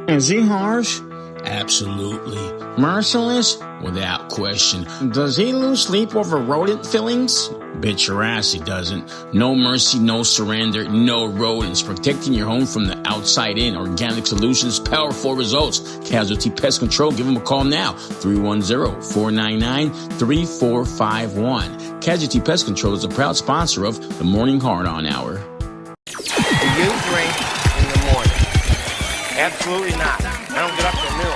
Is he harsh? Absolutely. Merciless? Without question. Does he lose sleep over rodent fillings? Bet your ass he doesn't. No mercy, no surrender, no rodents. Protecting your home from the outside in. Organic solutions, powerful results. Casualty Pest Control. Give them a call now. 310-499-3451. Casualty Pest Control is a proud sponsor of the Morning Hard On Hour. Do you drink in the morning? Absolutely not. I don't get up till noon.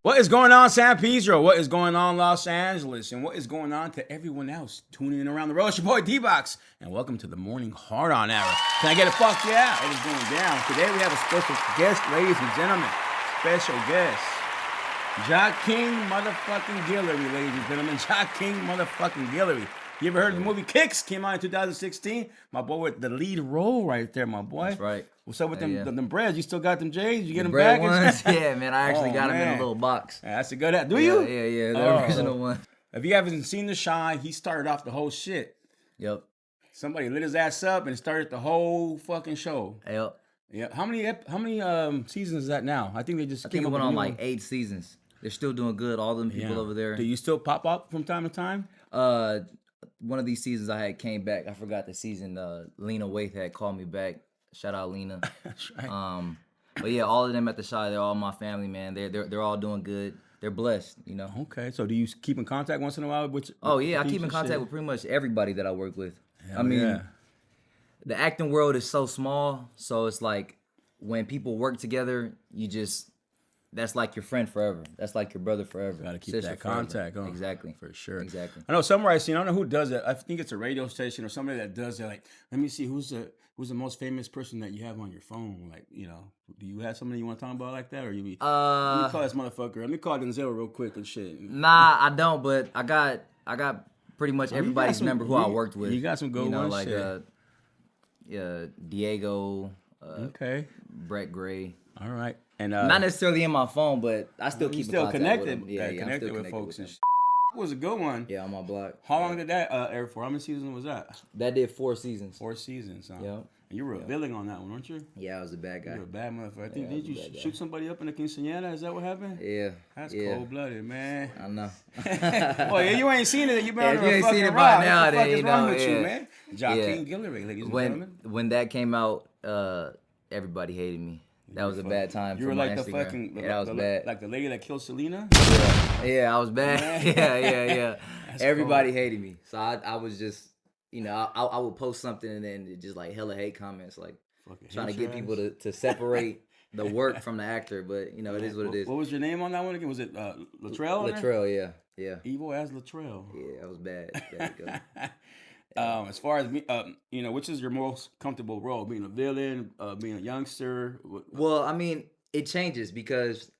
What is going on, San Pedro? What is going on, Los Angeles? And what is going on to everyone else tuning in around the road? It's your boy D-Box, and welcome to the Morning Hard On Hour. Can I get a fuck yeah? What is going down? Today we have a special guest, ladies and gentlemen. Special guest. Jahking motherfucking Guillory, ladies and gentlemen. Jahking motherfucking Guillory. You ever heard of the movie Kicks? Came out in 2016. My boy with the lead role right there, my boy. That's right. What's up with them breads? You still got them J's? You get them bread back? Ones? Yeah, man. I actually got them in a little box. Yeah, that's a good ass. Do you? Yeah. The original one. If you haven't seen The Shine, he started off the whole shit. Yep. Somebody lit his ass up and started the whole fucking show. Yep. Yeah. How many seasons is that now? I think they just I think it went on like 8 seasons. They're still doing good. All them people over there. Do you still pop up from time to time? One of these seasons I had came back. I forgot the season. Lena Waithe had called me back. Shout out Lena. That's right. But yeah, all of them at the Shy, they're all my family, man. They're all doing good. They're blessed, you know. Okay, so do you keep in contact once in a while with? Oh yeah, I keep in contact with pretty much everybody that I work with. Hell yeah. The acting world is so small, so it's like when people work together, that's like your friend forever. That's like your brother forever. Gotta keep Sister that forever. contact on. Exactly. For sure. Exactly. I know somewhere I seen, I don't know who does it. I think it's a radio station or somebody that does it. Like, let me see who's the most famous person that you have on your phone. Like, you know, do you have somebody you want to talk about like that, or you be? Let me call this motherfucker. Let me call Denzel real quick and shit. Nah, I don't. But I got pretty much everybody's member who I worked with. You got some good ones, like Diego. Okay. Brett Gray. All right. And not necessarily in my phone, but I still keep in contact connected. with them. Yeah, connected with folks and shit. Was a good one. Yeah, on my block. How long did that air for? How many seasons was that? That did 4 seasons. 4 seasons, huh? Yeah. And you were a villain on that one, weren't you? Yeah, I was a bad guy. You were a bad motherfucker. I think did you shoot somebody up in the quinceañera? Is that what happened? Yeah. That's cold-blooded, man. I know. Well, yeah, you ain't seen it. You been under a fucking rock. By now, what the fuck is wrong with yeah. you, man? Jahking Guillory, ladies and gentlemen. When that came out, everybody hated me. That was a bad time for my Instagram. You were like the fucking... that was bad. Like the lady that killed Selena? Yeah, I was bad. Yeah. Everybody hated me. So I was just, you know, I would post something and then it just like hella hate comments, like trying to get people to separate the work from the actor. But, you know, it is what it is. What was your name on that one again? Was it Latrelle? Latrelle, yeah. Evil as Latrelle. Yeah, that was bad. There you go. As far as me, you know, which is your most comfortable role? Being a villain, being a youngster? Well, I mean, it changes because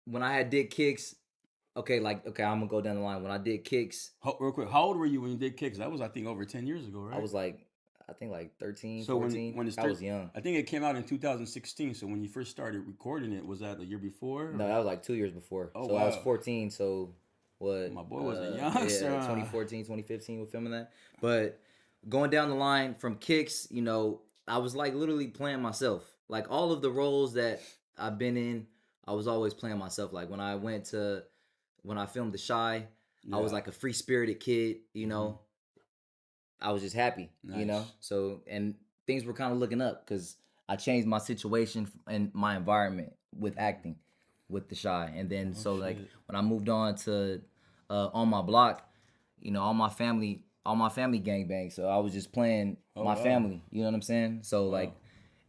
when I did Kicks, I'm gonna go down the line. When I did Kicks, real quick, how old were you when you did Kicks? That was, I think, over 10 years ago, right? I was like 13, 14. When I was young. I think it came out in 2016. So when you first started recording it, was that the year before? No, that was like 2 years before. Oh, so wow. I was 14. So what? My boy was a youngster. Yeah, 2014, 2015 with filming that. But going down the line from Kicks, you know, I was like literally playing myself. Like all of the roles that I've been in, I was always playing myself. Like when I filmed The Shy, I was like a free-spirited kid, you know. I was just happy, you know. So, and things were kind of looking up because I changed my situation and my environment with acting with The Shy. And then like when I moved on to On My Block, you know, all my family gangbang. So I was just playing my family, you know what I'm saying? So like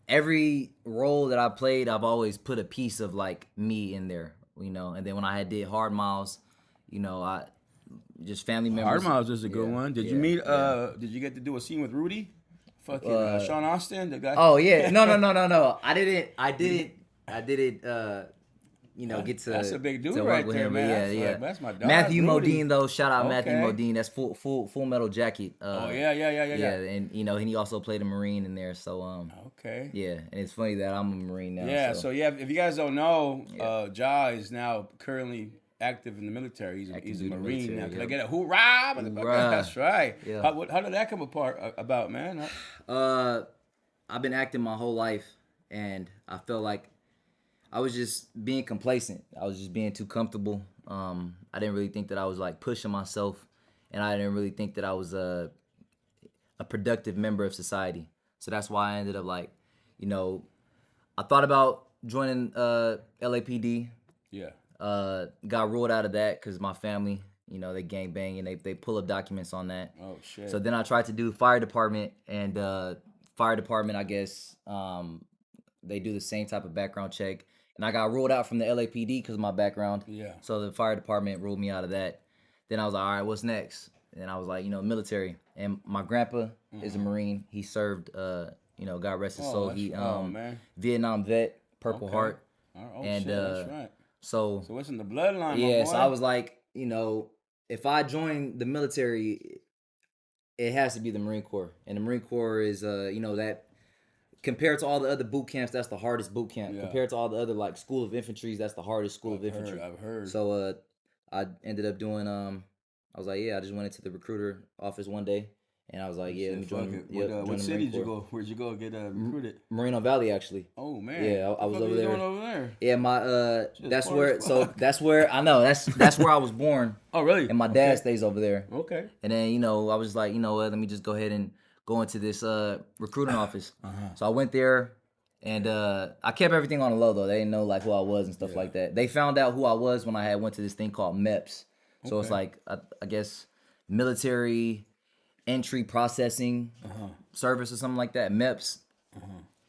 every role that I played, I've always put a piece of like me in there, you know. And then when I did Hard Miles, you know, I just family members. Hard Miles is a good one. Did you meet? Did you get to do a scene with Rudy? Fucking Sean Austin, the guy. Oh yeah, no. I didn't. You know, get to that's a big dude to right work with there, him. man. Yeah. That's my dog. Matthew Rudy. Modine though, shout out Matthew Okay. Modine. That's full Metal Jacket. Yeah. And you know, and he also played a Marine in there. So Okay. Yeah, and it's funny that I'm a Marine now. Yeah. So if you guys don't know, Ja is now currently active in the military. He's a Marine now. Can I get a hoorah? Hoorah. That's right. Yeah. How did that come about, man? I've been acting my whole life. and I felt like I was just being complacent. I was just being too comfortable. I didn't really think that I was like pushing myself, and I didn't really think that I was a productive member of society. So that's why I ended up like, I thought about joining LAPD. Yeah. Got ruled out of that because my family, they gang bang and they pull up documents on that. Oh shit. So then I tried to do fire department, and fire department, I guess, they do the same type of background check. And I got ruled out from the LAPD because of my background. Yeah. So the fire department ruled me out of that. Then I was like, all right, what's next? And I was like, military. And my grandpa is a Marine. He served, God rest his soul. He man. Vietnam vet, Purple Heart. Oh, and shit, that's right. So what's in the bloodline? yeah, my boy? so I was like, if I join the military, it has to be the Marine Corps. And the Marine Corps is, that compared to all the other boot camps, that's the hardest boot camp. Yeah. Compared to all the other like school of infantries, that's the hardest school of infantry. I've heard. So I ended up doing I was like, I just went into the recruiter office one day, and I was like, let me join. What city did you go? Where'd you go get recruited? Moreno Valley, actually. Oh man. Yeah, I was over there. Doing over there? Yeah, that's where. So that's where I know. That's where I was born. Oh really? And my dad stays over there. Okay. And then I was like, what? Let me just go ahead and go into this recruiting office. So I went there, and I kept everything on the low though. They didn't know like who I was and stuff like that. They found out who I was when I had went to this thing called MEPS. So it's like I guess military entry processing service or something like that. MEPS.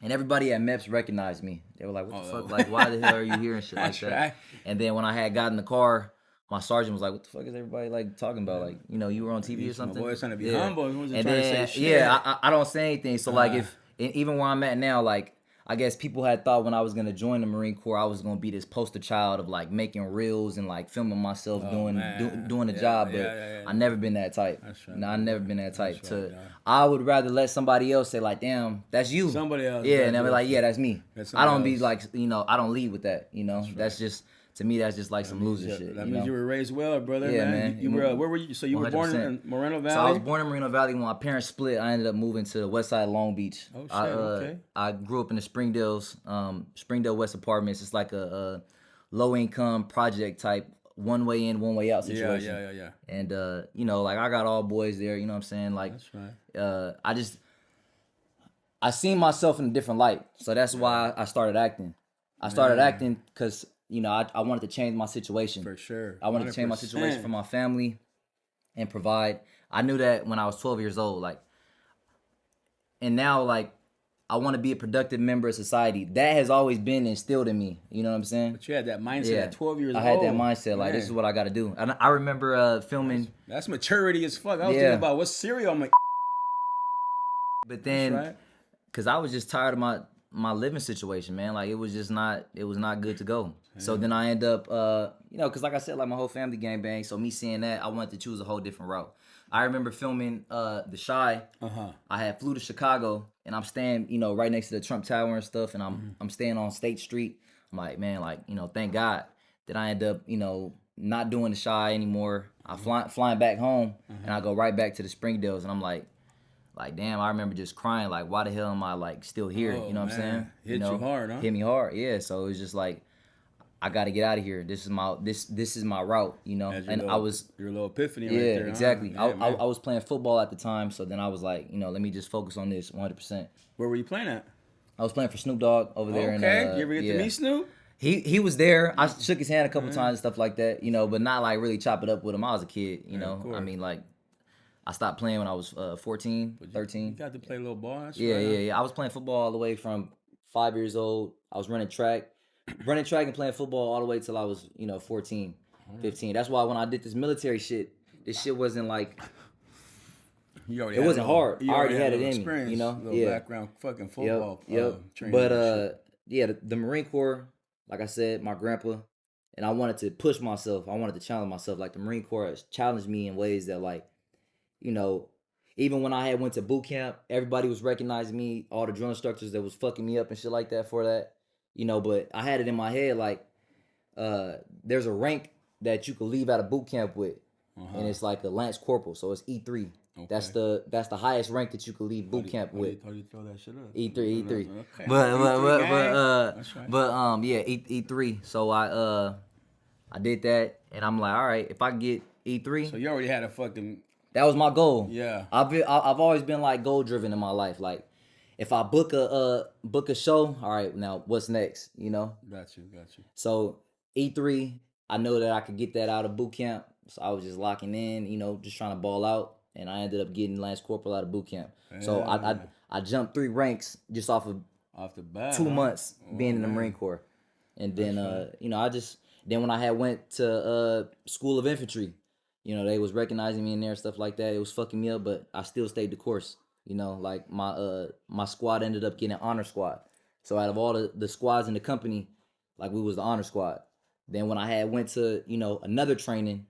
And everybody at MEPS recognized me. They were like, "What the fuck? Like, why the hell are you here and shit like that?" Right. And then when I had got in the car, my sergeant was like, "What the fuck is everybody like talking about? Like, you were on TV or something?" My boy's trying to be humble. He wasn't And trying then, to say shit. I don't say anything. So like, even where I'm at now, like, I guess people had thought when I was gonna join the Marine Corps, I was gonna be this poster child of like making reels and like filming myself doing the job. But I never been that type. That's right. No, I never been that type. That's right, I would rather let somebody else say like, "Damn, that's you." Somebody else. Yeah, and they'll be like, "Yeah, that's me." That's I don't somebody be like, I don't lead with that. That's just. To me, that's just like some loser shit. That means you were raised well, brother. Yeah, man. You were. Where were you? So you were born 100%. in Moreno Valley. So I was born in Moreno Valley. When my parents split, I ended up moving to the west side of Long Beach. Oh shit. Okay. I grew up in the Springdale West Apartments. It's like a low income project type, one way in, one way out situation. Yeah. And like I got all boys there. You know what I'm saying? Like, that's right. I seen myself in a different light. So that's why I started acting. I started acting because I wanted to change my situation. For sure. I wanted to change my situation for my family and provide. I knew that when I was 12 years old, like, and now, like, I want to be a productive member of society. That has always been instilled in me. You know what I'm saying? But you had that mindset at 12 years old. I had that mindset, like, this is what I got to do. And I remember filming. That's maturity as fuck. I was thinking about what cereal I'm like. But then, because I was just tired of my living situation, man. Like, it was not good to go. Yeah. So then I end up, because like I said, like my whole family gang bang. So me seeing that, I wanted to choose a whole different route. I remember filming The Chi. I had flew to Chicago, and I'm staying, right next to the Trump Tower and stuff, and I'm staying on State Street. I'm like, man, like, thank God that I end up, not doing The Chi anymore. I flying back home, and I go right back to the Springdales, and I'm like, damn, I remember just crying, like, why the hell am I, like, still here? You know what I'm saying? Hit you hard, huh? Hit me hard, yeah. So it was just like, I got to get out of here. This is my route, And I was your little epiphany. Yeah, right there, exactly. Huh? Yeah, I was playing football at the time, so then I was like, let me just focus on this 100%. Where were you playing at? I was playing for Snoop Dogg over there. Okay, you ever get to meet Snoop? He was there. I shook his hand a couple times and stuff like that, but not like really chop it up with him. I was a kid, I mean, like, I stopped playing when I was 14, 13. You got to play a little ball. That's Yeah. I was playing football all the way from 5 years old. I was running track and playing football all the way till I was, 14, 15. That's why when I did this military shit, this shit wasn't like, it wasn't hard. I already had it in me, background fucking football. Yep. But the Marine Corps, like I said, my grandpa, and I wanted to push myself. I wanted to challenge myself. Like the Marine Corps has challenged me in ways that, like, even when I had went to boot camp, everybody was recognizing me. All the drill instructors that was fucking me up and shit like that for that. But I had it in my head, like, there's a rank that you could leave out of boot camp with, and it's like a Lance Corporal, so it's E3. That's the highest rank that you could leave boot camp with. How do you throw that shit up? E3. Okay. But yeah, E3. So I did that, and I'm like, all right, if I get E3, So you already had a fucking that was my goal. Yeah. I've always been like goal driven in my life. Like, if I book a show, all right, now what's next? You know. Got you. So E3, I know that I could get that out of boot camp. So I was just locking in, you know, just trying to ball out, and I ended up getting Lance Corporal out of boot camp. So I jumped 3 ranks just off the bat, 2 months being in the Marine Corps, and then you know, then when I had went to School of Infantry, you know, they was recognizing me in there and stuff like that. It was fucking me up, but I still stayed the course. You know, like my squad ended up getting honor squad. So out of all the squads in the company, like, we was the honor squad. Then when I had went to, you know, another training,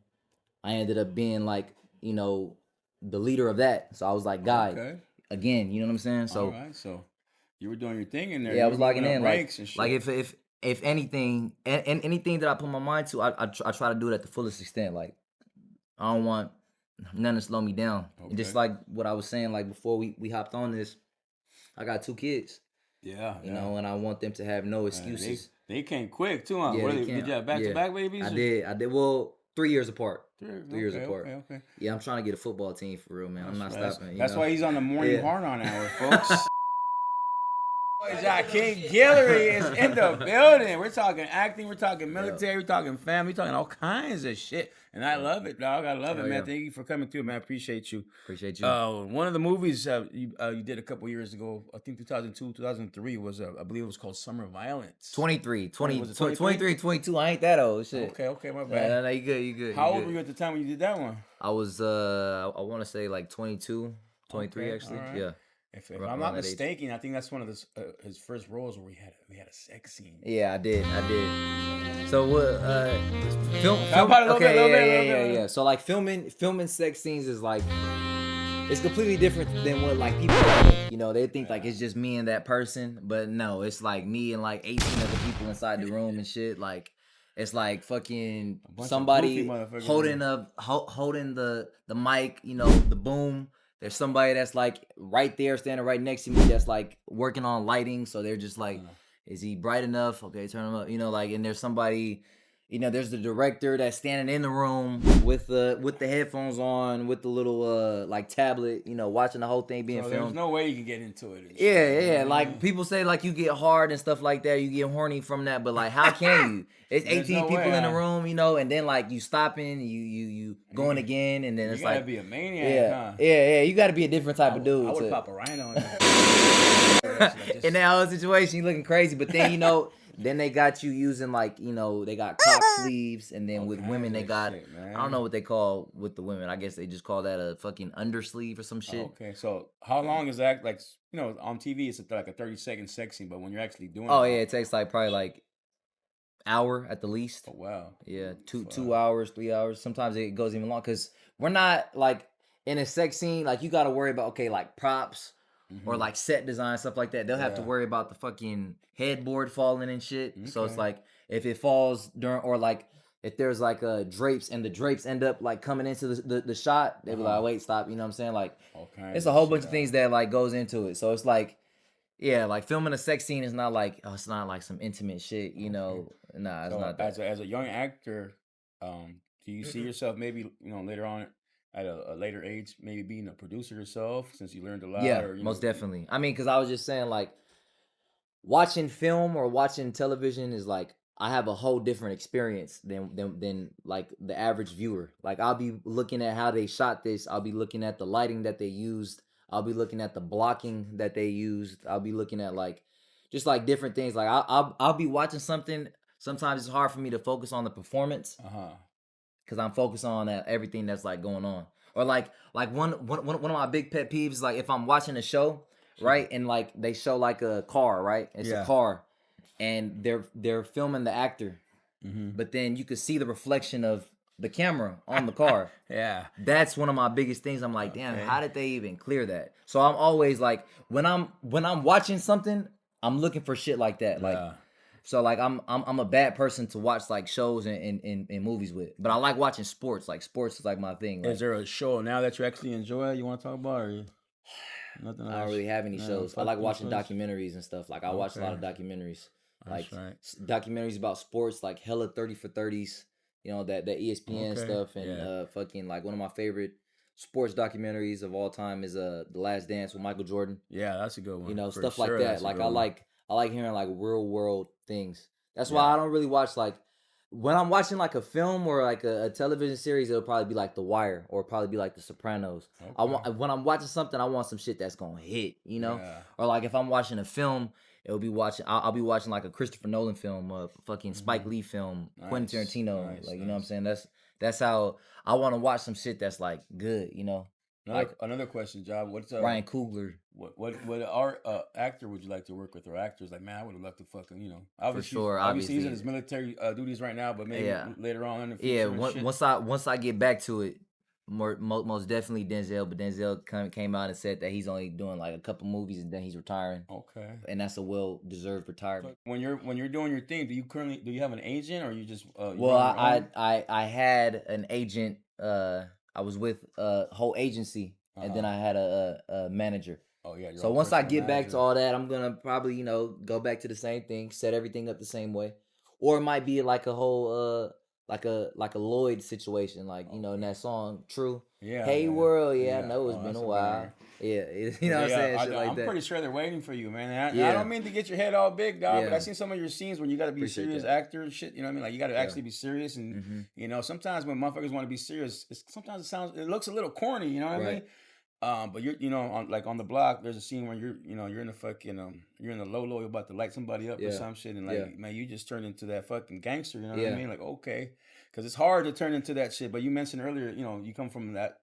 I ended up being like, you know, the leader of that. So I was like, guy, again, you know what I'm saying? So, all right, so you were doing your thing in there. Yeah, I was locking in, like if anything, and anything that I put my mind to, I try to do it at the fullest extent. Like, I don't want nothing to slow me down. And just like what I was saying, like, before we hopped on this, I got 2 kids. Yeah, you know, and I want them to have no excuses. They came quick too, huh? Yeah, Did you have back-to-back babies? I did. Well, 3 years apart. 3 years apart. Okay. Yeah, I'm trying to get a football team for real, man. I'm not stopping. That's why he's on the morning hard-on hour, folks. Jahking Guillory is in the building. We're talking acting, we're talking military, we're talking family, we're talking all kinds of shit. And I love it, dog. I love it, man. Thank you for coming through, man. I appreciate you. Appreciate you. One of the movies you did a couple years ago, I think 2002, 2003, was, I believe it was called Summer Violence. 23, 22. I ain't that old. Shit. Okay, my bad. No, you good. How old were you at the time when you did that one? I was, I want to say like 22, 23 actually. Right. Yeah. If I'm not mistaken, I think that's one of his first roles where we had a sex scene. Yeah, I did. So what? Film. Yeah. So like filming sex scenes is like, it's completely different than what like people think. You know, they think like it's just me and that person, but no, it's like me and like 18 other people inside the room and shit. Like, it's like fucking somebody holding the mic, you know, the boom. There's somebody that's like right there, standing right next to me, that's like working on lighting. So they're just like, is he bright enough? Okay, turn him up. You know, like, and there's somebody, you know, there's the director that's standing in the room with the headphones on, with the little like tablet, you know, watching the whole thing being filmed. There's no way you can get into it. Yeah. Like, people say like you get hard and stuff like that, you get horny from that, but like, how can you? It's 18 people in the room, you know, and then like you stopping, you going again, and then it's like, you gotta be a maniac, huh? Yeah. You gotta be a different type of dude. I would pop a rhino in that whole situation. You looking crazy, but then, you know, then they got you using like, you know, they got cock sleeves, and then with women they got, I don't know what they call with the women. I guess they just call that a fucking undersleeve or some shit. Okay, so how long is that? Like, you know, on TV it's like a 30-second sex scene, but when you're actually doing it takes like probably like hour at the least. Oh wow. Yeah, 2 hours, 3 hours. Sometimes it goes even long, because we're not like in a sex scene. Like, you got to worry about like props or like set design, stuff like that. They'll have to worry about the fucking headboard falling and shit. Okay. So it's like, if it falls during, or like if there's like drapes and the drapes end up like coming into the shot, they be like, wait, stop. You know what I'm saying? Like, it's a whole bunch of things that like goes into it. So it's like, yeah, like filming a sex scene is not like, it's not like some intimate shit, you know. Nah, it's not that. As a young actor, do you see yourself maybe, you know, later on at a later age, maybe being a producer yourself, since you learned a lot? Yeah, most definitely. I mean, because I was just saying, like, watching film or watching television is like, I have a whole different experience than like the average viewer. Like, I'll be looking at how they shot this. I'll be looking at the lighting that they used. I'll be looking at the blocking that they used. I'll be looking at like, just like different things. Like, I'll be watching something. Sometimes it's hard for me to focus on the performance, because I'm focused on everything that's like going on. Or like one of my big pet peeves is like, if I'm watching a show, right, and like they show like a car, right? It's a car, and they're filming the actor, but then you could see the reflection of the camera on the car. Yeah, that's one of my biggest things. I'm like, damn, how did they even clear that? So I'm always like, when I'm watching something, I'm looking for shit like that, like. So like I'm a bad person to watch like shows and movies with. But I like watching sports. Like sports is like my thing. Like, Is there a show now that you actually enjoy you want to talk about? Or nothing I don't else? really have any No, shows. I fuck like them watching shows. documentaries and stuff. Like I watch a lot of documentaries. That's Like right. documentaries about sports, like hella 30 for 30s. You know that ESPN Okay, stuff and yeah. fucking like one of my favorite sports documentaries of all time is The Last Dance with Michael Jordan. Yeah, that's a good one. You know, For stuff sure, like that. that's a Like good I one. like hearing like real world things. That's why Yeah. I don't really watch like when I'm watching like a film or like a television series, it'll probably be like The Wire or probably be like The Sopranos. I want when I'm watching something, I want some shit that's gonna hit, you know? Yeah. Or like if I'm watching a film, I'll be watching like a Christopher Nolan film, a fucking Spike Lee film, Quentin Nice, Tarantino. nice, Like you know what I'm nice. saying? That's how I want to watch some shit that's like good, you know? Another question, Job. What's Ryan Coogler. what art actor would you like to work with, or actors? Like, man, I would have loved to fucking, you know, obviously, sure, obviously he's in obviously. his military duties right now, but maybe Yeah. later on in the future. Yeah, and shit. once I get back to it, most definitely Denzel. But Denzel came out and said that he's only doing like a couple movies and then he's retiring, Okay. and that's a well deserved retirement. When you're doing your thing, do you have an agent, or you just you Well, run your own? I had an agent. I was with a whole agency, and then I had a manager. Oh yeah. Your So own once I personal get back to manager. all that, I'm gonna probably go back to the same thing, set everything up the same way, or it might be like a whole like a Lloyd situation, like in that song True. Yeah. Hey yeah. world, I Yeah. know it's Oh, been that's a a while. banger. Yeah, you know what I'm saying, shit like I'm that. pretty sure they're waiting for you, man. And I Yeah. don't mean to get your head all big, dog, but Yeah. I seen some of your scenes when you got to be Appreciate a serious that. actor and shit. You know what I mean? Like you got to actually be serious, and sometimes when motherfuckers want to be serious, sometimes it looks a little corny. You know what I mean? But you're on the block. There's a scene where you're in the fucking you're in the low, you're about to light somebody up or Yeah. some shit, and like Yeah. man, you just turned into that fucking gangster. You know what Yeah. I mean? Like okay, because it's hard to turn into that shit. But you mentioned earlier, you come from that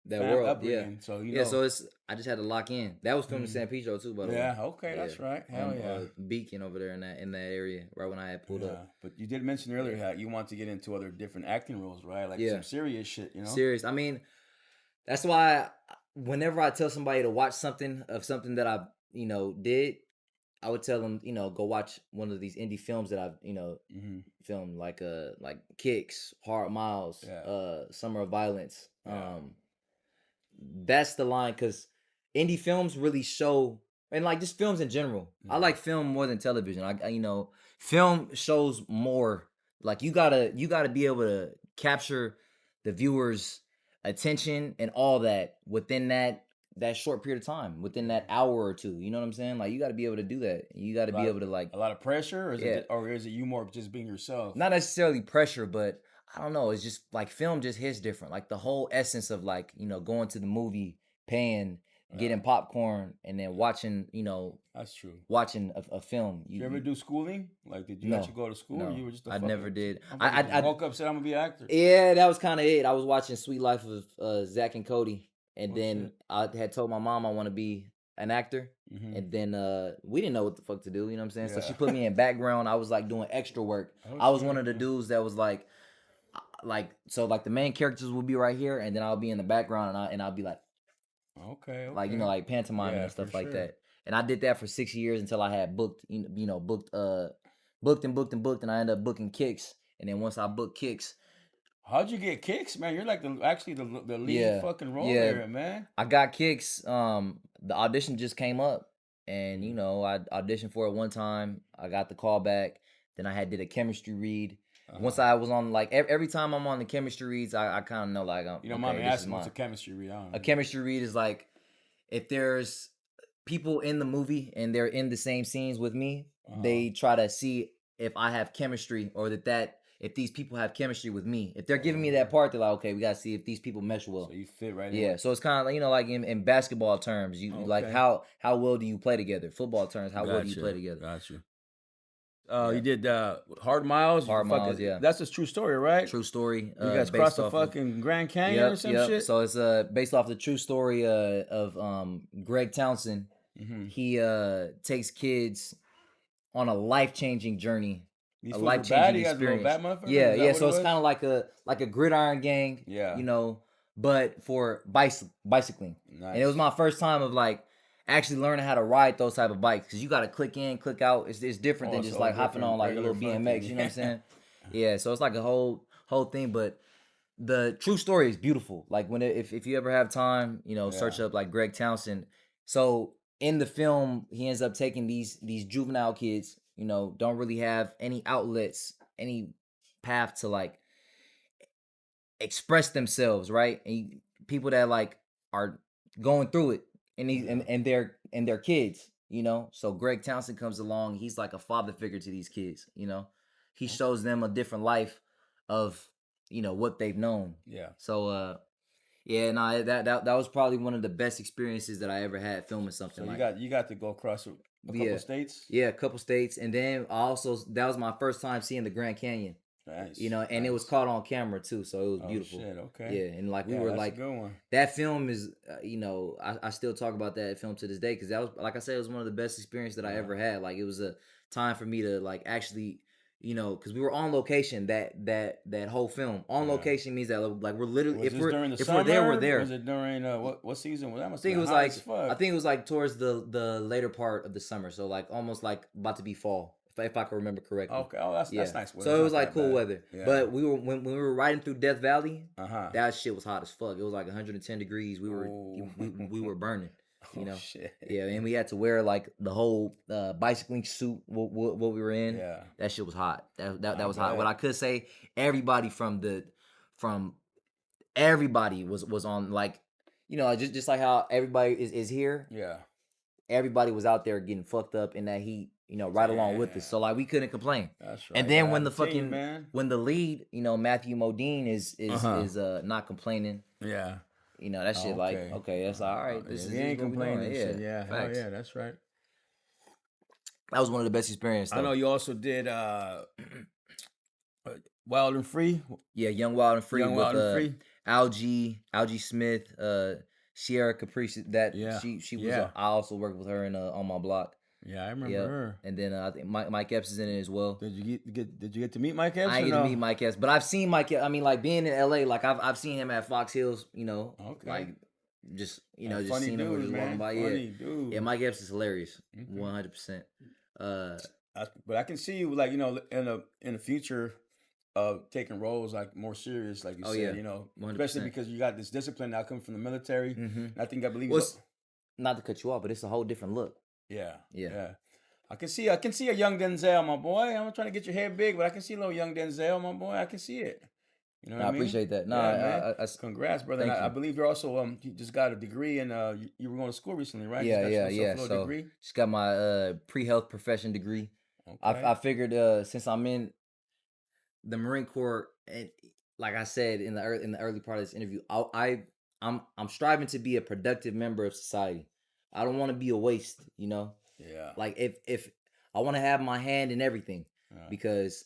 world, upbringing, so yeah. So I just had to lock in. That was filmed in San Pedro too, by the way. Yeah, okay, that's right. Hell yeah. Beacon over there in that area, right when I had pulled up. But you did mention earlier how you want to get into other different acting roles, right? Like some serious shit, Serious. I mean, that's why whenever I tell somebody to watch something that I did, I would tell them go watch one of these indie films that I've filmed, like Kicks, Hard Miles, Summer of Violence. Yeah. That's the line, because indie films really show, and like just films in general. I like film more than television. I film shows more. Like you gotta be able to capture the viewer's attention and all that within that short period of time, within that hour or two. You know what I'm saying? Like you got to be able to do that. You got to be able to like a lot of pressure, or is it you more just being yourself? not necessarily pressure, but I don't know. It's just like film just hits different. Like the whole essence of like going to the movie, paying, getting popcorn, and then watching That's true. watching a film. Did you ever do schooling? Like, did you No. actually go to school? No, Or you were just I never did. I woke up, said I'm gonna be an actor. Yeah, that was kind of it. I was watching Sweet Life of Zach and Cody, and then shit. I had told my mom I want to be an actor, and then we didn't know what the fuck to do. You know what I'm saying? So she put me in background. I was like doing extra work. I was one of the dudes that was like the main characters will be right here, and then I'll be in the background, and I'll be like, okay. like like pantomiming and stuff like that. And I did that for 6 years until I had booked, booked, and I ended up booking Kicks. And then once I booked Kicks, how'd you get Kicks, man? You're like the lead fucking role there, man. I got Kicks. The audition just came up, and I auditioned for it one time. I got the call back. Then I did a chemistry read. Once I was on, like every time I'm on the chemistry reads, I kind of know, like, you don't mind me asking, what's a chemistry read? A chemistry read is like if there's people in the movie and they're in the same scenes with me, they try to see if I have chemistry, or that if these people have chemistry with me. If they're giving me that part, they're like, okay, we gotta see if these people mesh well. So you fit right in. Yeah, so it's kind of like in basketball terms, like how well do you play together? Football terms, how well do you play together? Got you. You did Hard Miles. Hard Miles, yeah. That's a true story, right? True story. You guys crossed the fucking Grand Canyon or some shit? So it's based off the true story of Greg Townsend. He takes kids on a life-changing journey. These A fools were life-changing bad? You guys were experience. bad motherfuckers? Yeah, Is that yeah. what So it it's was? kind of like a gridiron gang. Yeah. But for bicycling. Nice. And it was my first time of like, actually learning how to ride those type of bikes, because you got to click in, click out. It's different than it's just all like hopping on like a different, little regular BMX. fucking- You know what I'm saying? Yeah. So it's like a whole thing, but the true story is beautiful. Like if you ever have time, you know, search up like Greg Townsend. So in the film, he ends up taking these juvenile kids, you know, don't really have any outlets, any path to like express themselves, right? And people that like are going through it, and and they're kids, you know. So Greg Townsend comes along. He's like a father figure to these kids, you know. He shows them a different life of, you know, what they've known. Yeah. So yeah, no, that was probably one of the best experiences that I ever had filming something So like. you got to go across a couple states. Yeah, a couple states, and then that was my first time seeing the Grand Canyon. Nice. You know, and it was caught on camera too, so it was beautiful. Shit, okay. Yeah, and like we Yeah, were that's like, a good one. that film is, you know, I still talk about that film to this day, because that was, like I said, it was one of the best experiences that I ever had. Like, it was a time for me to like actually, you know, because we were on location that whole film. On location means that like we're literally, Was this during the summer? we're there, we're there. Was it during what season? Well, that must I think be it was hot like as fuck. I think it was like towards the later part of the summer, so like almost like about to be fall, if I can remember correctly. Okay, that's nice weather. So it was Not like that cool bad. weather. Yeah. But we were when we were riding through Death Valley, Uh-huh. that shit was hot as fuck. It was like 110 degrees. We were we were burning. You know, shit. yeah, and we had to wear like the whole bicycling suit. What we were in, Yeah. that shit was hot. That was hot. bet. What I could say, everybody from everybody was on, like, you know, just like how everybody is here. Yeah. Everybody was out there getting fucked up in that heat, you know, right along with us. So like we couldn't complain. That's right. And then Gotta when have the a team, fucking man. when the lead, you know, Matthew Modine is not complaining. Yeah. You know, that shit like, okay, that's all right. This he is ain't what we doing. complaining. Yeah, Shit. Yeah. Hell facts. yeah, that's right. That was one of the best experiences. I know you also did Wild and Free. Yeah, Young Wild and Free Young with Wild and Free. Algie Smith, Sierra Caprice. That Yeah. she was. Yeah. I also worked with her in On My Block. Yeah, I remember Yeah, her. and then I think Mike Epps is in it as well. Did you get to meet Mike Epps? I ain't or get no? to meet Mike Epps, but I've seen Mike Epps. I mean, like being in LA, like I've seen him at Fox Hills. You know, Okay. like just just funny seeing him dude, just man. walking by. Funny Yeah, dude. yeah, Mike Epps is hilarious, 100%. But I can see you, like, you know, in the future of taking roles like more serious, like you said, yeah. you know, 100%. especially because you got this discipline now coming from the military. Mhm. And I believe Well, not to cut you off, but it's a whole different look. yeah. Yeah. I can see a young Denzel, my boy. I'm not trying to get your head big, but I can see a little young Denzel, my boy. I can see it. You know what I I mean? appreciate that. No, man. I Congrats, brother. thank And I you. believe you're also you just got a degree in you were going to school recently, right? yeah, Just got yourself a little So degree. just got my pre-health profession degree. Okay. I figured since I'm in the Marine Corps, and like I said in the early part of this interview, I'm striving to be a productive member of society. I don't want to be a waste, you know. Yeah. Like if I want to have my hand in everything, because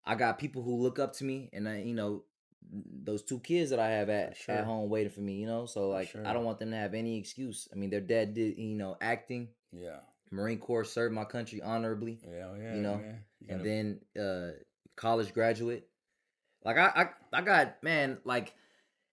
I got people who look up to me, and you know, those two kids that I have at home waiting for me, you know. So like I don't want them to have any excuse. I mean, their dad did, you know, acting. Yeah. Marine Corps, served my country honorably. Yeah, you know, man. and then college graduate. Like I got, man, like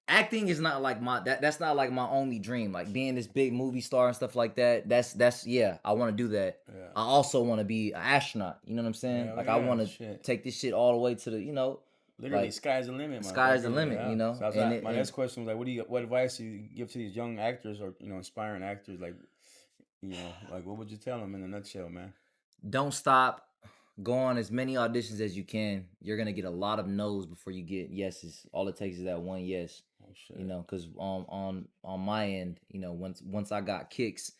acting is not like that's not like my only dream. Like being this big movie star and stuff like that. That's yeah, I want to do that. Yeah. I also want to be an astronaut. You know what I'm saying? Yeah, like yeah, I want to shit. take this shit all the way to the, you know. Literally, like, sky's the limit. Sky's the limit, Yeah. you know. So my next question was like, what advice do you give to these young actors or, you know, aspiring actors? Like, you know, like what would you tell them in a nutshell, man? Don't stop. Go on as many auditions as you can. You're gonna get a lot of no's before you get yeses. All it takes is that one yes. Oh shit. You know, because on my end, you know, once I got Kicks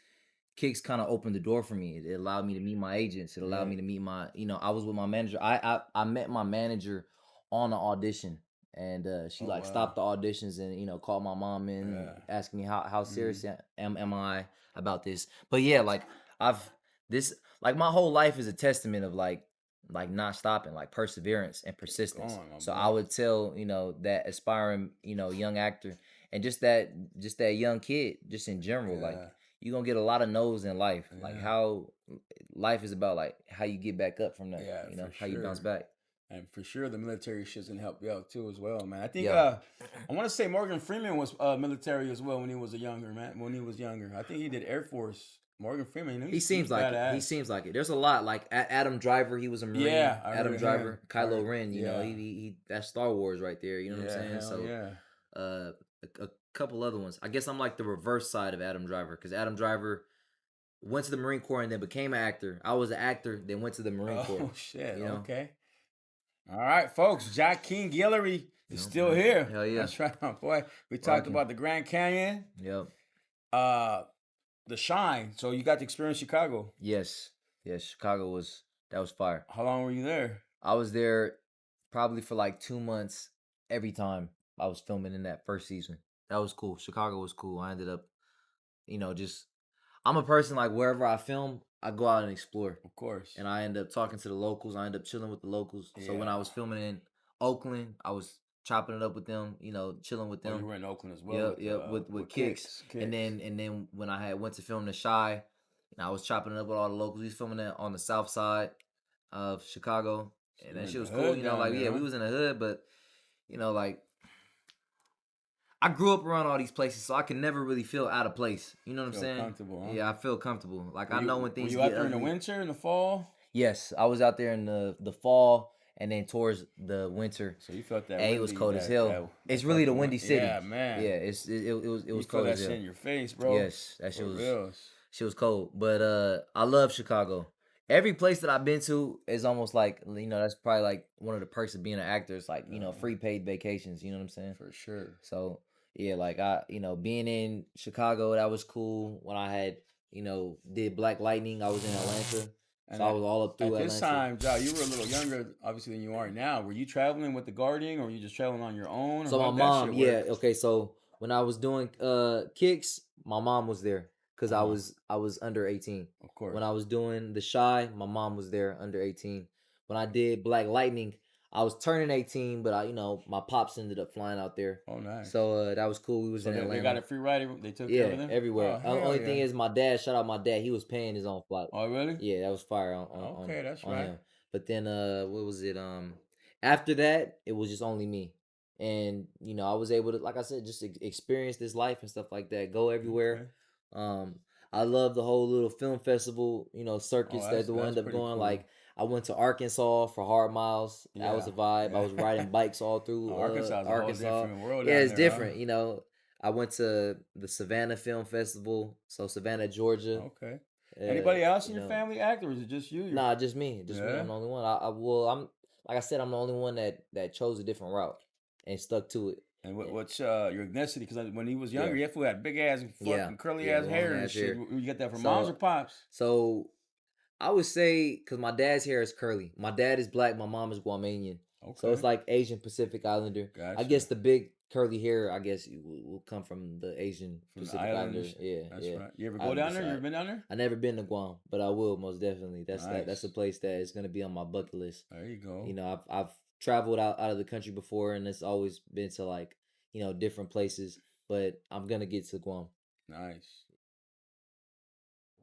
kind of opened the door for me. It allowed me to meet my agents. It allowed me to meet my, you know, I was with my manager. I met my manager on the audition, and she stopped the auditions and, you know, called my mom in, and asking me how serious am I about this. But yeah, like my whole life is a testament of like not stopping, like perseverance and persistence. So I would tell, you know, that aspiring, you know, young actor, and just that young kid, just in general, like you're gonna get a lot of no's in life. Like how life is about, like how you get back up from that, you know, how you bounce back. And for sure, the military shit's gonna help you out too, as well, man. I think Yeah. I want to say Morgan Freeman was military as well when he was a younger man. When he was younger, I think he did Air Force. Morgan Freeman, you know, He seems like it. He seems like it. There's a lot like Adam Driver. He was a Marine. Yeah, I Adam heard Driver, him. Kylo Ren. You know, Yeah. he that's Star Wars right there. You know what I'm saying? hell So, yeah. a couple other ones. I guess I'm like the reverse side of Adam Driver because Adam Driver went to the Marine Corps and then became an actor. I was an actor, then went to the Marine Corps. Oh shit! You know? Okay. All right, folks. Jahking Guillory is still here. Hell yeah. That's right, my boy. We talked about the Grand Canyon. Yep. The Shine. So you got to experience Chicago. Yes. Chicago was fire. How long were you there? I was there probably for like 2 months every time I was filming in that first season. That was cool. Chicago was cool. I ended up, I'm a person like wherever I film, I go out and explore. Of course. And I end up talking to the locals. I end up chilling with the locals. Yeah. So when I was filming in Oakland, I was chopping it up with them, chilling with them. You were in Oakland as well. With Kicks. And then when I went to film The Shy, I was chopping it up with all the locals. We was filming it on the south side of Chicago. And that shit was cool. We was in the hood, but I grew up around all these places, so I can never really feel out of place. You know what I'm saying? Comfortable, huh? Yeah, I feel comfortable. Like I know when things Were you get out there in the ugly. winter, in the fall? Yes, I was out there in the fall and then towards the winter. So you felt that? And it was cold as hell. It's really the Windy City. Yeah, man. Yeah, it was you cold that as hell. shit in your face, bro. Yes, that shit was real. Shit was cold. But I love Chicago. Every place that I've been to is almost like, that's probably like one of the perks of being an actor. It's like, free paid vacations. You know what I'm saying? For sure. So, yeah, like being in Chicago, that was cool. When I had, did Black Lightning, I was in Atlanta. And so I was all up through Atlanta. At this time, Ja, you were a little younger, obviously, than you are now. Were you traveling with the Guardian, or were you just traveling on your own? So my mom, okay. So when I was doing Kicks, my mom was there because I was under 18. Of course. When I was doing The Shy, my mom was there under 18. When I did Black Lightning, I was turning 18, but my pops ended up flying out there. Oh, nice. So that was cool. We was in Atlanta. They got a free ride. They took care of them? Everywhere. The only thing is my dad. Shout out my dad. He was paying his own flight. Oh, really? Yeah, that was fire. That's right. Him. But then, what was it? After that, it was just only me, and I was able to, like I said, just experience this life and stuff like that. Go everywhere. Okay. I love the whole little film festival, circuits that we'll end up going. Cool. Like I went to Arkansas for Hard Miles. Yeah. That was a vibe. I was riding bikes all through Arkansas. Different world. Yeah, it's there, different. Huh? I went to the Savannah Film Festival, so Savannah, Georgia. Okay. Anybody else in your family act, or is it just you? Nah, just me. Just me. I'm the only one. I'm like I said, I'm the only one that chose a different route and stuck to it. And what's your ethnicity? Because when he was younger, he had big ass fucking curly ass hair and shit. You get that from moms or pops? So I would say, because my dad's hair is curly. My dad is black. My mom is Guamanian. Okay. So it's like Asian Pacific Islander. Gotcha. I guess the big curly hair, will come from the Asian Pacific Islanders. Yeah, that's right. You ever go down there? You ever been down there? I never been to Guam, but I will most definitely. That's a place that is going to be on my bucket list. There you go. I've traveled out of the country before, and it's always been to like different places, but I'm gonna get to Guam. Nice.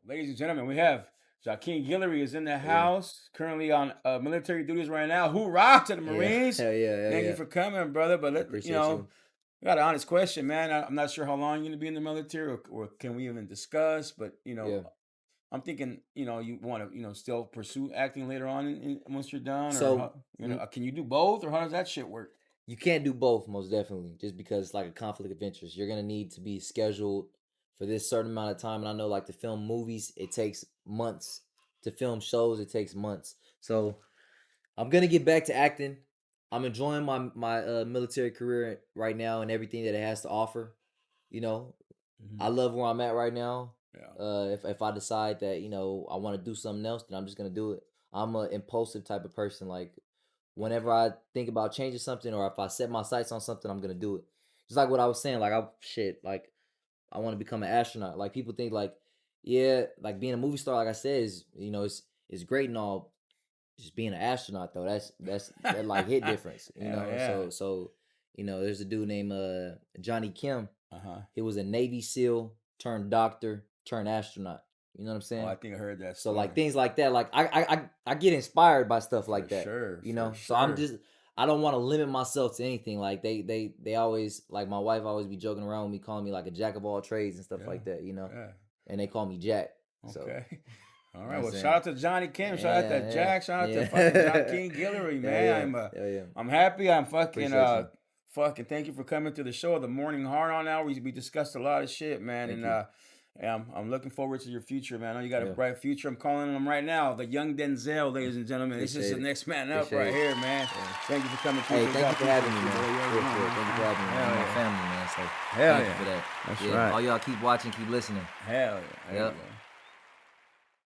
Ladies and gentlemen, we have Jahking Guillory is in the house, currently on military duties right now. Hoorah to the Marines! Hell yeah. Thank you for coming, brother. But appreciate you. I got an honest question, man. I'm not sure how long you're gonna be in the military, or can we even discuss? But I'm thinking, you want to, still pursue acting later on once you're done. So, can you do both, or how does that shit work? You can't do both, most definitely, just because it's like a conflict of interest. You're going to need to be scheduled for this certain amount of time. And I know, like, to film movies, it takes months. To film shows, it takes months. So I'm going to get back to acting. I'm enjoying my military career right now and everything that it has to offer. I love where I'm at right now. Yeah. If I decide that, I want to do something else, then I'm just going to do it. I'm an impulsive type of person. Like, whenever I think about changing something, or if I set my sights on something, I'm gonna do it. Just like what I was saying, like I want to become an astronaut. Like people think like being a movie star, like I said, is it's great and all. Just being an astronaut though, that like hit difference. So there's a dude named Johnny Kim. He was a Navy SEAL turned doctor turned astronaut. You know what I'm saying? Oh, I think I heard that. So like things like that, like I get inspired by stuff like For that. sure, You know, for so I'm sure. just I don't want to limit myself to anything. Like they always like my wife always be joking around with me, calling me like a jack of all trades and stuff like that. You know, Yeah. and they call me Jack. So. Okay. All right. I'm Well, saying? shout out to Johnny Kim. Shout out to Yeah, Jack. Shout out yeah. to fucking Jahking Guillory, man. Yeah. I'm happy. I'm fucking Appreciate you. fucking thank you for coming to the show, the Morning Hard On Hour. We discussed a lot of shit, man. Thank and you. I'm looking forward to your future, man. I know you got a Yeah. bright future. I'm calling him right now, the young Denzel, ladies and gentlemen. This is Appreciate the it. next man up Appreciate right it. here, man. Yeah. Thank you for coming through. Hey, thank you for having me, man. Boy, Real shit. Thank you for having me. Hell I'm yeah. my family, man. So Hell thank yeah. you for that. That's yeah. right. All y'all keep watching, keep listening. Hell yeah. There Yep. you go.